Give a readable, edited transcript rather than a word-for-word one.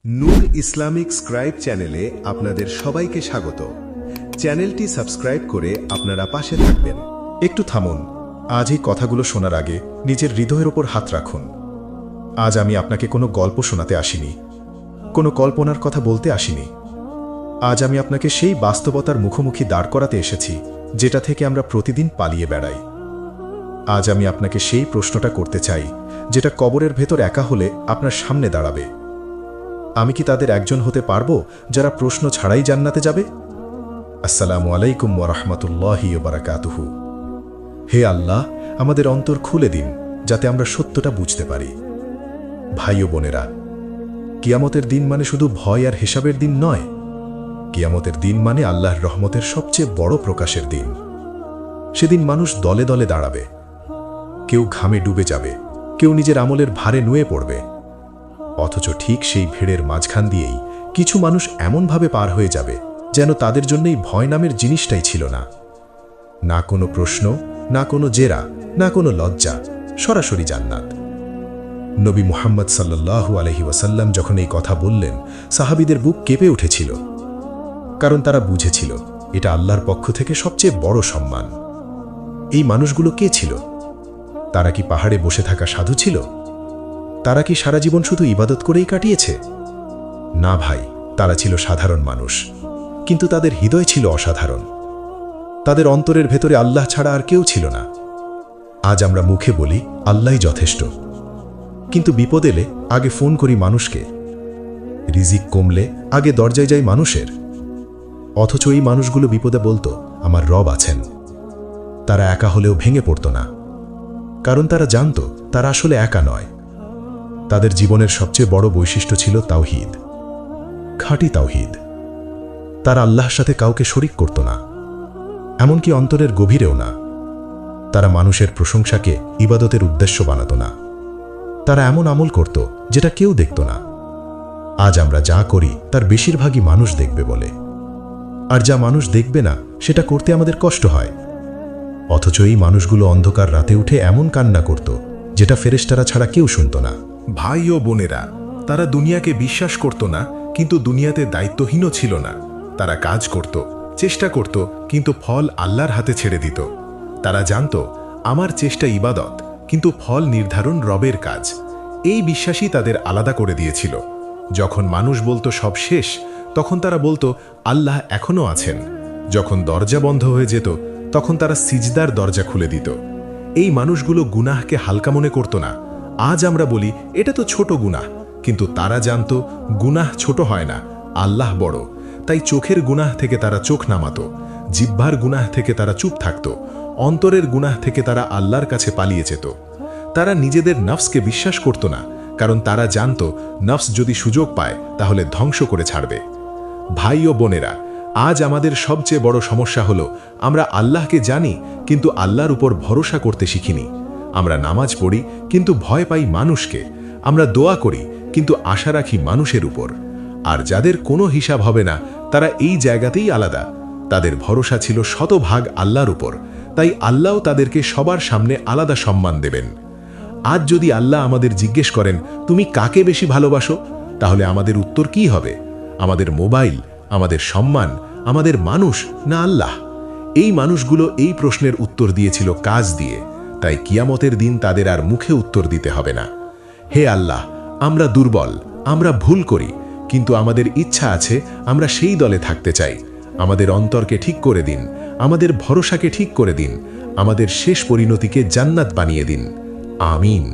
নূর Islamic scribe চ্যানেলে আপনাদের সবাইকে স্বাগত। চ্যানেলটি সাবস্ক্রাইব করে আপনারা পাশে থাকবেন। একটু থামুন। আজ এই কথাগুলো শোনার আগে নিজের হৃদয়ের ওপর হাত রাখুন। আজ আমি আপনাকে কোনো গল্প শোনাতে আসিনি, কোনো কল্পনার কথা বলতে আসিনি। আজ আমি আপনাকে সেই বাস্তবতার মুখোমুখি দাঁড় করাতে এসেছি যেটা থেকে আমরা প্রতিদিন পালিয়ে বেড়াই। আজ আমি আপনাকে সেই প্রশ্নটা করতে চাই যেটা কবরের ভেতর একা হলে আপনার সামনে দাঁড়াবে। আমি কি তাদের একজন হতে পারবো যারা প্রশ্ন ছাড়াই জান্নাতে যাবে? আসসালামু আলাইকুম ওয়া রাহমাতুল্লাহি ওয়া বারাকাতুহু। হে আল্লাহ, আমাদের অন্তর খুলে দিন যাতে আমরা সত্যটা বুঝতে পারি। ভাই ও বোনেরা, কিয়ামতের দিন মানে শুধু ভয় আর হিসাবের দিন নয়। কিয়ামতের দিন মানে আল্লাহর রহমতের সবচেয়ে বড় প্রকাশের দিন। সেদিন মানুষ দলে দলে দাঁড়াবে। কেউ ঘামে ডুবে যাবে, কেউ নিজের আমলের ভারে নুয়ে পড়বে। অথচ ঠিক সেই ভিড়ের মাঝখান দিয়েই কিছু মানুষ এমনভাবে পার হয়ে যাবে যেন তাদের জন্যই ভয় নামের জিনিসটাই ছিল না। না কোনো প্রশ্ন, না কোনো জেরা, না কোনো লজ্জা, সরাসরি জান্নাত। নবী মুহাম্মদ সাল্লাল্লাহু আলাইহি ওয়াসাল্লাম যখন এই কথা বললেন, সাহাবীদের বুক কেঁপে উঠেছিল, কারণ তারা বুঝেছিল এটা আল্লাহর পক্ষ থেকে সবচেয়ে বড় সম্মান। এই মানুষগুলো কে ছিল? তারা কি পাহাড়ে বসে থাকা সাধু ছিল? তারা কি সারা জীবন শুধু ইবাদত করেই কাটিয়েছে? না ভাই, তারা ছিল সাধারণ মানুষ, কিন্তু তাদের হৃদয় ছিল অসাধারণ। তাদের অন্তরের ভেতরে আল্লাহ ছাড়া আর কেউ ছিল না। আজ আমরা মুখে বলি আল্লাহই যথেষ্ট, কিন্তু বিপদ এলে আগে ফোন করি মানুষকে। রিজিক কমলে আগে দরজায় যাই মানুষের। অথচ এই মানুষগুলো বিপদে বলতো আমার রব আছেন। তারা একা হলেও ভেঙে পড়ত না, কারণ তারা জানত তারা আসলে একা নয়। তাদের জীবনের সবচেয়ে বড় বৈশিষ্ট্য ছিল তাওহীদ, খাঁটি তাওহীদ। তারা আল্লাহর সাথে কাউকে শরিক করত না, এমনকি অন্তরের গভীরেও না। তারা মানুষের প্রশংসাকে ইবাদতের উদ্দেশ্য বানাত না। তারা এমন আমল করত যেটা কেউ দেখত না। আজ আমরা যা করি তার বেশিরভাগই মানুষ দেখবে বলে, আর যা মানুষ দেখবে না সেটা করতে আমাদের কষ্ট হয়। অথচ এই মানুষগুলো অন্ধকার রাতে উঠে এমন কান্না করত যেটা ফেরেশতারা ছাড়া কেউ শুনত না। ভাই ও বোনেরা, তারা দুনিয়াকে বিশ্বাস করত না, কিন্তু দুনিয়াতে দায়িত্বহীনও ছিল না। তারা কাজ করত, চেষ্টা করত, কিন্তু ফল আল্লাহর হাতে ছেড়ে দিত। তারা জানত আমার চেষ্টা ইবাদত, কিন্তু ফল নির্ধারণ রবের কাজ। এই বিশ্বাসই তাদের আলাদা করে দিয়েছিল। যখন মানুষ বলতো সব শেষ, তখন তারা বলতো আল্লাহ এখনো আছেন। যখন দরজা বন্ধ হয়ে যেত, তখন তারা সিজদার দরজা খুলে দিত। এই মানুষগুলো গুনাহকে হালকা মনে করত না। আজ আমরা বলি এটা তো ছোট গুনাহ, কিন্তু তারা জানত গুনাহ ছোট হয় না, আল্লাহ বড়। তাই চোখের গুনাহ থেকে তারা চোখ নামাত, জিহ্বার গুনাহ থেকে তারা চুপ থাকত, অন্তরের গুনাহ থেকে তারা আল্লাহর কাছে পালিয়ে যেত। তারা নিজেদের নফসকে বিশ্বাস করত না, কারণ তারা জানত নফস যদি সুযোগ পায় তাহলে ধ্বংস করে ছাড়বে। ভাই ও বোনেরা, আজ আমাদের সবচেয়ে বড় সমস্যা হলো আমরা আল্লাহকে জানি, কিন্তু আল্লাহর উপর ভরসা করতে শিখিনি। আমরা নামাজ পড়ি, কিন্তু ভয় পাই মানুষকে। আমরা দোয়া করি, কিন্তু আশা রাখি মানুষের উপর। আর যাদের কোনো হিসাব হবে না, তারা এই জায়গাতেই আলাদা। তাদের ভরসা ছিল শতভাগ আল্লাহর উপর, তাই আল্লাহও তাদেরকে সবার সামনে আলাদা সম্মান দেবেন। আজ যদি আল্লাহ আমাদের জিজ্ঞেস করেন তুমি কাকে বেশি ভালোবাসো, তাহলে আমাদের উত্তর কি হবে? আমাদের মোবাইল, আমাদের সম্মান, আমাদের মানুষ, না আল্লাহ? এই মানুষগুলো এই প্রশ্নের উত্তর দিয়েছিল কাজ দিয়ে, তাই কিয়ামতের দিন তাদের আর মুখে উত্তর দিতে হবে না। হে আল্লাহ, আমরা দুর্বল, আমরা ভুল করি, কিন্তু আমাদের ইচ্ছা আছে, আমরা সেই দলে থাকতে চাই। আমাদের অন্তরকে ঠিক করে দিন, আমাদের ভরসাকে ঠিক করে দিন, আমাদের শেষ পরিণতিকে জান্নাত বানিয়ে দিন। আমিন।